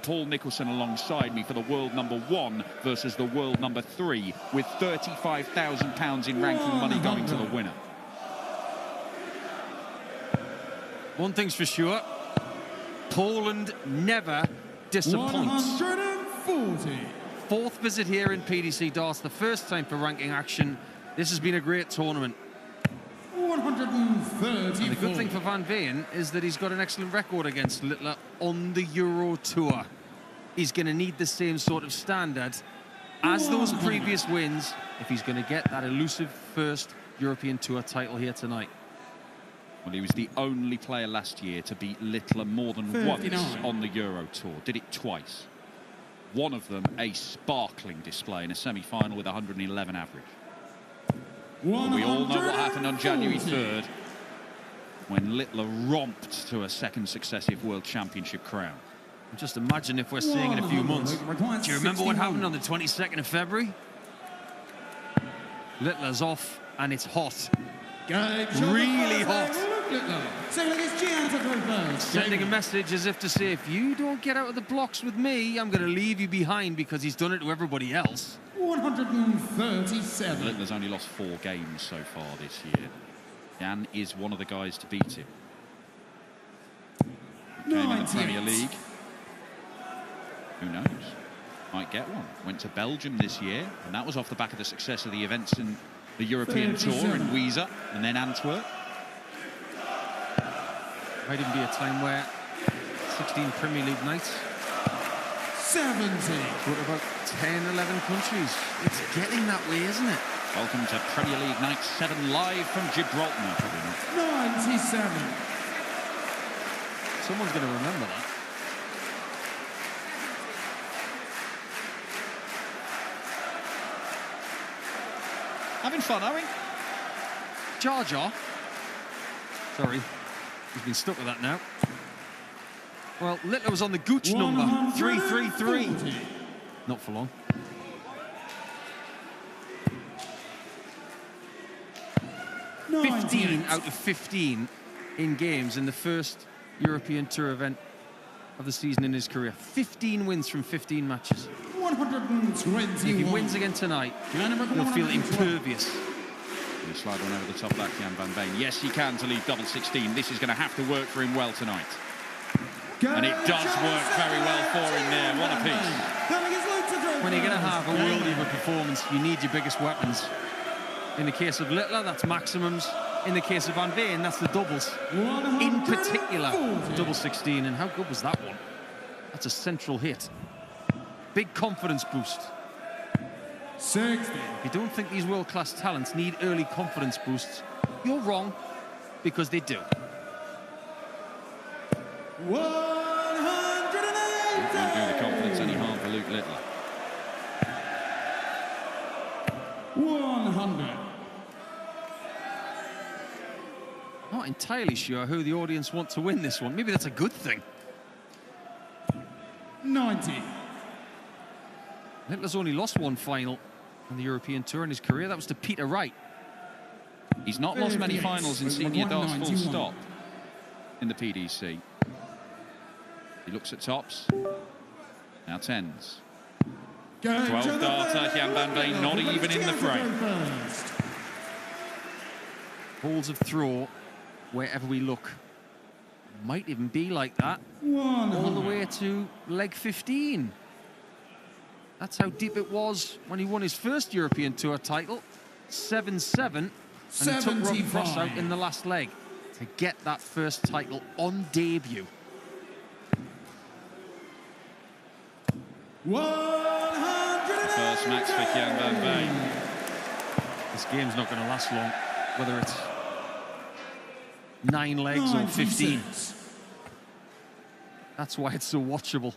Paul Nicholson alongside me for the world #1 versus the world #3, with £35,000 in ranking money going to the winner. One thing's for sure, Poland never disappoints. 140. Fourth visit here in PDC Darts, the first time for ranking action. This has been a great tournament. 134. And the good thing for Van Veer is that he's got an excellent record against Littler on the Euro Tour. He's going to need the same sort of standard as those previous wins if he's going to get that elusive first European Tour title here tonight. Well, he was the only player last year to beat Littler more than 39. once on the Euro Tour. Did it twice. One of them a sparkling display in a semi-final with 111 average. We all know what happened on January 3rd when Littler romped to a second successive World Championship crown. Just imagine if we're seeing in a few months. Do you remember what happened on the 22nd of February? Littler's off and it's hot. Really hot. Sending a message as if to say, if you don't get out of the blocks with me, I'm going to leave you behind, because he's done it to everybody else. 137. Littler's only lost 4 games so far this year. Jan is one of the guys to beat him. Came in the Premier League. Who knows? Might get one. Went to Belgium this year, and that was off the back of the success of the events in the European Tour in Weser and then Antwerp. Might even be a time where 16 Premier League nights. 70. What about 10, 11 countries? It's getting that way, isn't it? Welcome to Premier League Night 7 live from Gibraltar. No, probably not. 97. Someone's going to remember that. Having fun, are we? Jar Jar. Sorry, he's been stuck with that now. Well, Littler was on the Gooch number, 333. Not for long. No. 15 out of 15 in games in the first European Tour event of the season in his career. 15 wins from 15 matches. 121. If he wins again tonight, he'll feel impervious. He'll slide on over the top back, Gian Van Veer. Yes, he can to lead double 16. This is going to have to work for him well tonight. And it does work very well for him there. What a piece. When you're going to have a world level performance, you need your biggest weapons. In the case of Littler, that's maximums. In the case of Van Veer, that's the doubles. In particular, double 16. And how good was that one? That's a central hit. Big confidence boost. 60. If you don't think these world-class talents need early confidence boosts, you're wrong, because they do. 108. It won't do the confidence any harm for Luke Littler. 100. Not entirely sure who the audience want to win this one. Maybe that's a good thing. 90. Littler's only lost one final on the European Tour in his career. That was to Peter Wright. He's not lost many finals in senior darts full stop in the PDC. He looks at tops. Now 10s. 12 darter, Gian Van Veer not even in the frame. Balls of throw wherever we look. Might even be like that all the way to leg 15. That's how deep it was when he won his first European Tour title, 7-7, and he took Rob Cross out in the last leg to get that first title on debut. 100. First max for Gian Van Veer. This game's not going to last long, whether it's 9 legs or 15. That's why it's so watchable.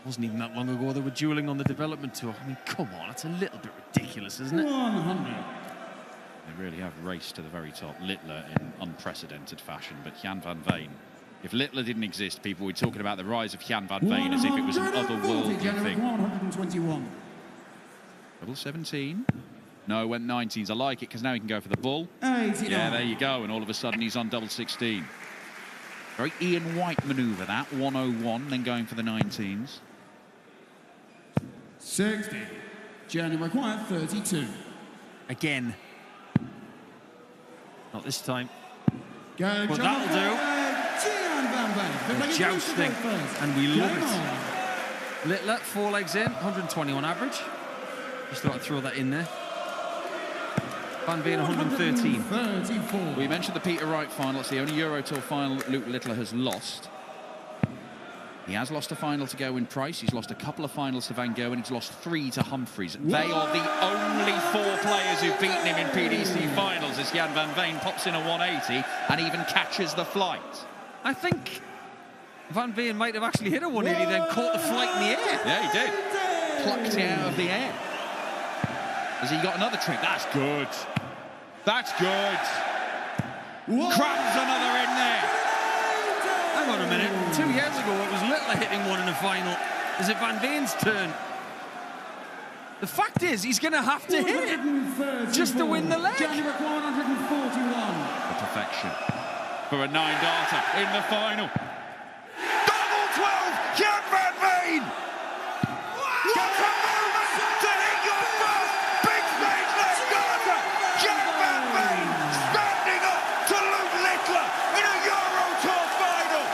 Wasn't even that long ago they were dueling on the development tour. I mean, come on, that's a little bit ridiculous, isn't it? 100. They really have raced to the very top. Littler in unprecedented fashion, but Gian Van Veer. If Littler didn't exist, people would be talking about the rise of Gian Van Veer as if it was an otherworldly thing. 121. Double 17. No, went 19s. I like it because now he can go for the bull. 89. Yeah, there you go. And all of a sudden he's on double 16. Very Ian White manoeuvre that, 101, then going for the 19s. 60. Gian required 32. Again. Not this time. Game But that'll do. Gian Van Veer. The jousting, and we love it. Littler, 4 legs in, 120 on average. Just thought I'd throw that in there. Van Veer 113. 34. We mentioned the Peter Wright final. It's the only Euro Tour final that Luke Littler has lost. He has lost a final to Gerwyn Price. He's lost a couple of finals to Van Gerwen. He's lost 3 to Humphreys. They are the only 4 players who've beaten him in PDC finals as Gian Van Veer pops in a 180 and even catches the flight. I think Van Veer might have actually hit a 180, then caught the flight in the air. Yeah, he did. Plucked it out of the air. Has he got another trick? That's good. That's good. Crams another in there. Hang on a minute. 2 years ago, it was Littler hitting one in the final. Is it Van Veer's turn? The fact is, he's going to have to hit it just to win the leg. January 141. The perfection for a 9-darter in the final. Double 12, Gian Van Veer. What a moment to hit your first big stage 9-darter. Gian Van Veer standing up to Luke Littler in a Euro Tour final.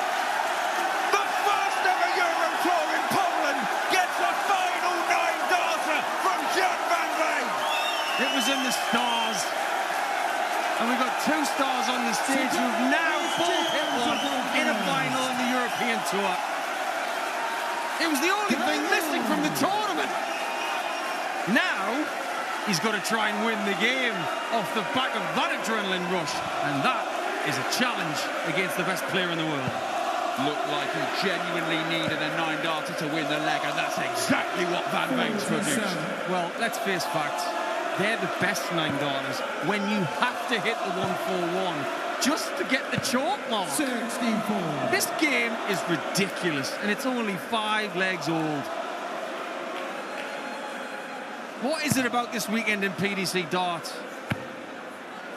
The first ever Euro Tour in Poland gets a final 9-darter from Gian Van Veer. It was in the stars. And we've got 2 stars on the stage who've now both hit one in a final in the European Tour. It was the only thing missing from the tournament. Now, he's got to try and win the game off the back of that adrenaline rush. And that is a challenge against the best player in the world. Looked like he genuinely needed a 9-darter to win the leg, and that's exactly what Van Veer's produced. Well, let's face facts. They're the best 9-darters when you have to hit the 141 just to get the chalk mark. 64. This game is ridiculous, and it's only 5 legs old. What is it about this weekend in PDC darts?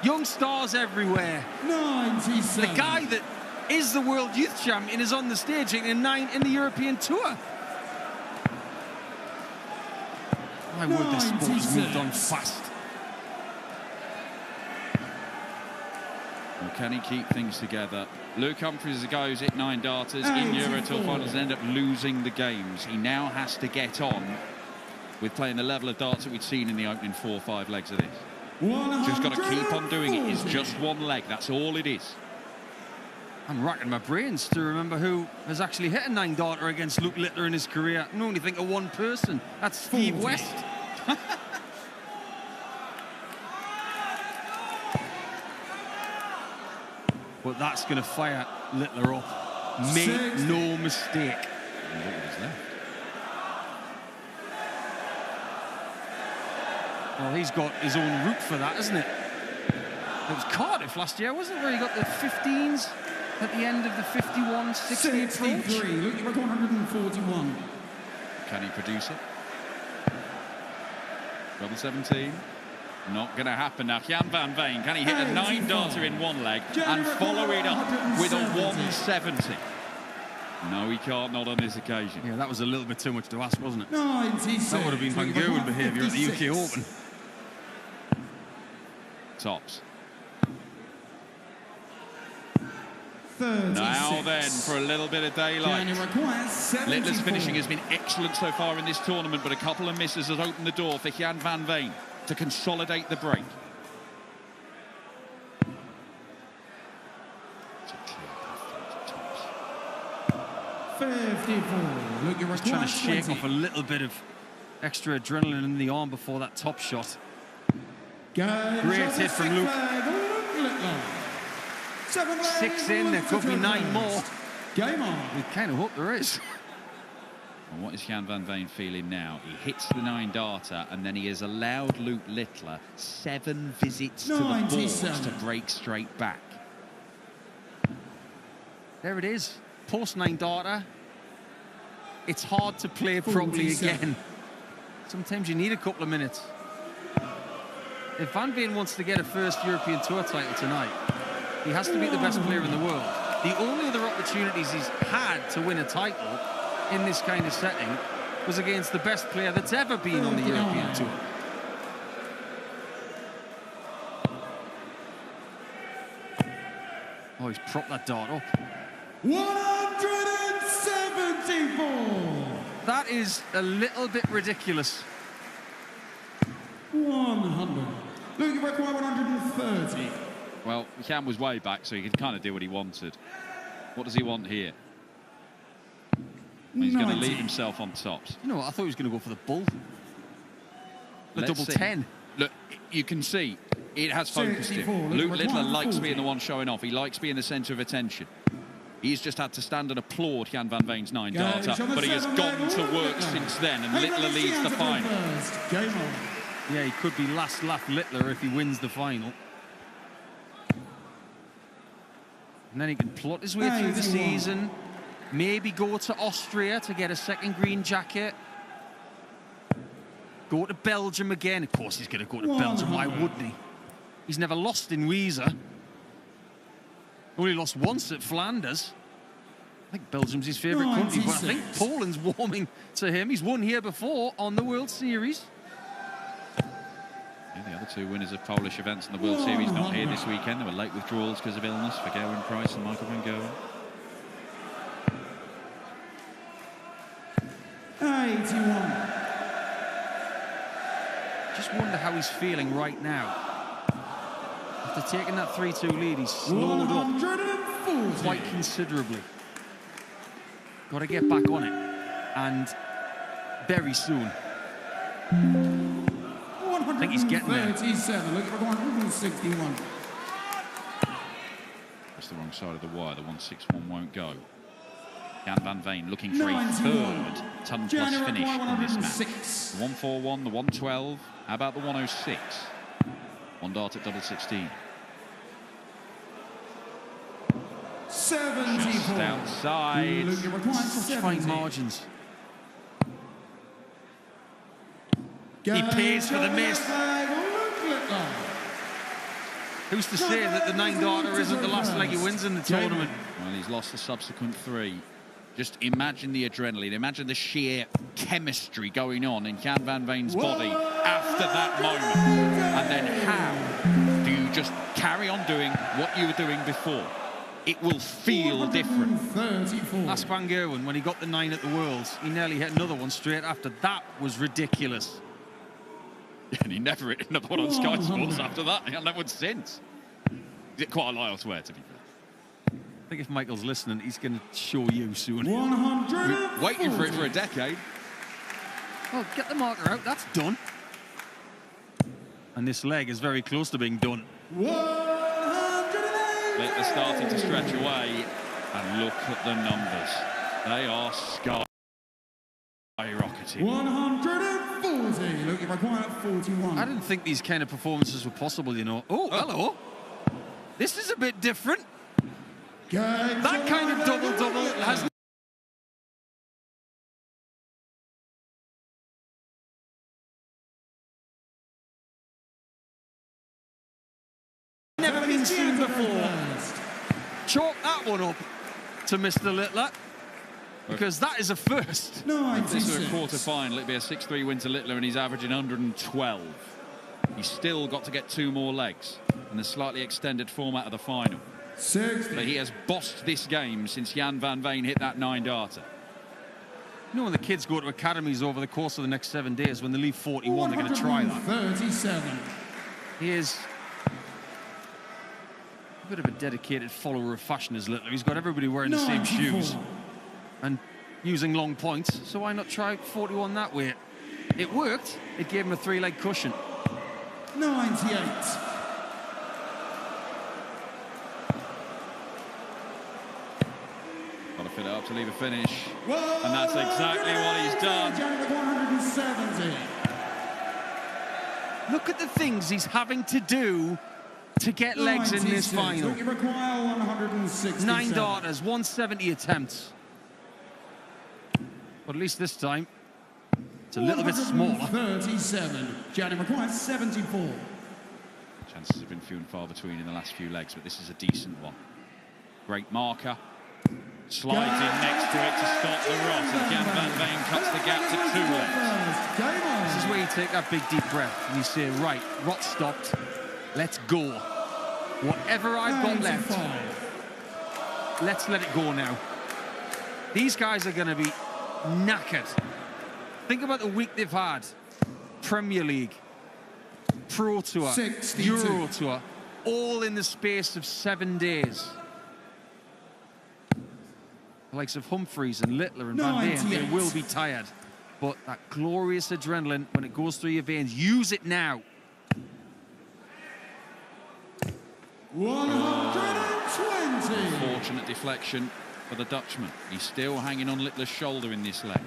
Young stars everywhere. 97. The guy that is the world youth champion is on the stage hitting a 9 in the European Tour. My word, this sport has moved on fast. Well, can he keep things together? Luke Humphreys is a guy who's hit 9-darters in Euro Tour finals and end up losing the games. He now has to get on with playing the level of darts that we'd seen in the opening 4 or 5 legs of this. Just got to keep on doing it. It's just one leg. That's all it is. I'm racking my brains to remember who has actually hit a 9-darter against Luke Littler in his career. I can only think of one person. That's Steve West. But that's going to fire Littler up. Make no mistake. And look at his left. Well, he's got his own route for that, isn't it? It was Cardiff last year, wasn't it, where he got the 15s at the end of the 51, 60 approach? 63. Looking for 141. Can he produce it? Double 17. Not going to happen now. Gian Van Veer, can he hit a 9-darter in one leg and follow it up with a 170? No, he can't, not on this occasion. Yeah, that was a little bit too much to ask, wasn't it? 96. That would have been Van Gerwen behaviour at the UK Open. Tops. 36. Now then, for a little bit of daylight. Littler's finishing has been excellent so far in this tournament, but a couple of misses has opened the door for Gian Van Veer to consolidate the break. It's a clear path to tops. 54. Just trying to shake off a little bit of extra adrenaline in the arm before that top shot. Great hit from Luke. 6 in, there could be 9 more. Game on. We kind of hope there is. And what is Gian Van Veer feeling now? He hits the 9-darter and then he has allowed Luke Littler 7 visits to the boards to break straight back. There it is. Post 9-darter. It's hard to play properly again. Sometimes you need a couple of minutes. If Van Veer wants to get a first European Tour title tonight, he has to be the best player in the world. The only other opportunities he's had to win a title in this kind of setting was against the best player that's ever been on the European Tour. Oh, he's propped that dart up. 174. That is a little bit ridiculous. 100. Looking for 130. Well, Cam was way back, so he could kind of do what he wanted. What does he want here? He's going to leave himself on tops. You know what? I thought he was going to go for the bull. The Let's double see. 10. Look, you can see it has focused him. Luke Littler likes being the one showing off. He likes being the centre of attention. He's just had to stand and applaud Gian Van Veer's 9-darter, but he has gone to work since then, and Littler leads the final. Game on. Yeah, he could be last lap Littler if he wins the final. And then he can plot his way through the season. Maybe go to Austria to get a second green jacket. Go to Belgium again. Of course he's going to go to Belgium. Why wouldn't he? He's never lost in Weser. Only lost once at Flanders. I think Belgium's his favourite country, but I think Poland's warming to him. He's won here before on the World Series. Yeah, the other two winners of Polish events in the World Series not here this weekend. There were late withdrawals because of illness for Gerwyn Price and Michael van Gerwen. 81. Just wonder how he's feeling right now. After taking that 3-2 lead, he's slowed up 140. quite considerably. Got to get back on it, and very soon. I think he's getting there. 37. Looking for 161. That's the wrong side of the wire. The 161 won't go. Gian Van Veer looking for a 91. third ton plus finish in this match. 106. The 141, the 112. How about the 106? One dart at double 16. 74. Just outside. Looking for Such fine 70. margins. He pays for the miss. Who's to say that the 9-darter isn't the last leg he wins in the tournament? Well, he's lost the subsequent 3. Just imagine the adrenaline, imagine the sheer chemistry going on in Gian Van Veer's body after that moment. And then how do you just carry on doing what you were doing before? It will feel different. Ask Van Gerwen when he got the 9 at the Worlds. He nearly hit another one straight after. That was ridiculous. And he never hit another one on Sky Sports after that. He hasn't had one since. Is it quite a lot elsewhere, to be fair? I think if Michael's listening, he's going to show you soon. 100. Waiting for it for a decade. Oh, get the marker out. That's done. And this leg is very close to being done. 108. They're starting to stretch away. And look at the numbers. They are skyrocketing. 140. Looking for quiet 41. I didn't think these kind of performances were possible, you know. Oh, hello. This is a bit different. That kind of double-double has never been seen before. Chalk that one up to Mr. Littler, because that is a first. If this were a quarter-final, it'd be a 6-3 win to Littler, and he's averaging 112. He's still got to get 2 more legs in the slightly extended format of the final. 60. But he has bossed this game since Gian Van Veer hit that 9-darter. You know, when the kids go to academies over the course of the next 7 days, when they leave 41, they're going to try that. 37. He is a bit of a dedicated follower of fashion, as Littler. He's got everybody wearing the same 94. shoes and using long points, so why not try 41 that way? It worked. It gave him a 3-leg cushion. 98. Got to fit it up to leave a finish. And that's exactly what he's done. 170. Look at the things he's having to do to get legs in this 96. final. Looking for quiet 167. 9 darters, 170 attempts. But at least this time, it's a little bit smaller. 37. Gianni McQuire, 74. Chances have been few and far between in the last few legs, but this is a decent one. Great marker. Slides in next to it to stop the rot. And Gian Van Veer cuts the gap to 2 lengths. This is where you take that big deep breath and you say, right, rot stopped. Let's go. Whatever I've got left, let's let it go now. These guys are going to be knackered. Think about the week they've had. Premier League, Pro Tour, 62. Euro Tour, all in the space of 7 days. The likes of Humphreys and Littler and Van Veer, they will be tired. But that glorious adrenaline, when it goes through your veins, use it now. 120. Fortunate deflection for the Dutchman. He's still hanging on Littler's shoulder in this leg.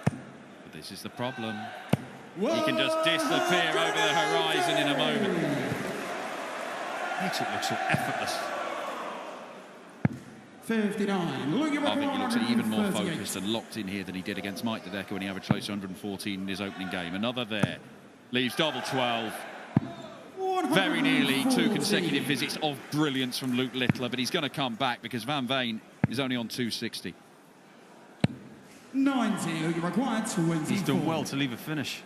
But this is the problem. He can just disappear over the horizon in a moment. Makes it look so effortless. 59. Look at I think he looks even more focused and locked in here than he did against Mike De Decker when he averaged close to 114 in his opening game. Another there. Leaves double 12. Very nearly 2 consecutive visits of brilliance from Luke Littler, but he's going to come back because Van Veer is only on 260. 90. Look, required 24. He's done well to leave a finish.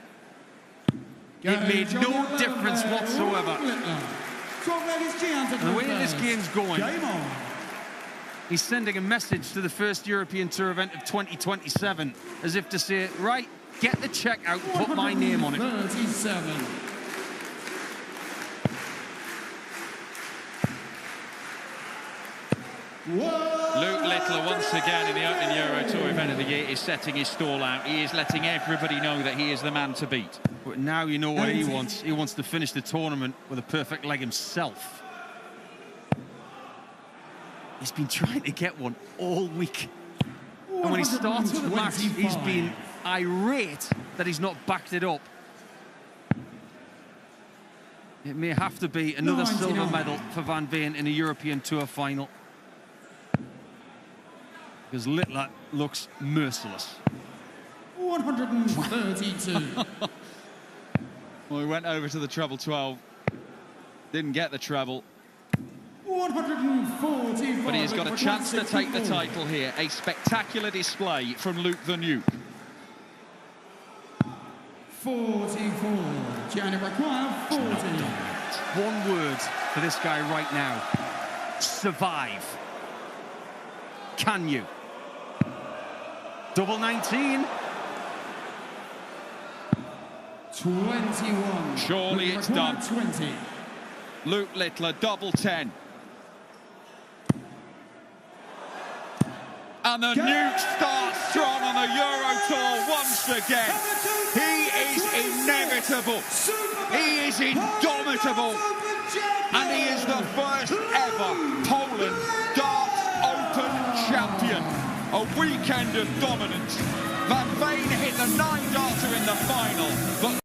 It made no difference whatsoever. And the way this game's going, he's sending a message to the first European Tour event of 2027, as if to say, right, get the check out and put my name on it. 37. Luke Littler, once again in the opening Euro Tour event of the year, is setting his stall out. He is letting everybody know that he is the man to beat. But now you know what he wants. He wants to finish the tournament with a perfect leg himself. He's been trying to get one all week. And when he starts with the match, he's been irate that he's not backed it up. It may have to be another silver medal for Van Veer in a European Tour final. Because Littler looks merciless. 132. Well, he went over to the treble 12. Didn't get the treble. 145. But he's got a chance to take the title here. A spectacular display from Luke the Nuke. 44. Gianni required 40. One word for this guy right now. Survive. Can you? Double 19. 21. Surely it's done. 20. Luke Littler, double 10. And the Nuke starts strong on the Euro Tour once again. He is inevitable. He is indomitable. And he is the first ever Poland Darts Open champion. A weekend of dominance. Van Veer hit the 9-darter in the final, but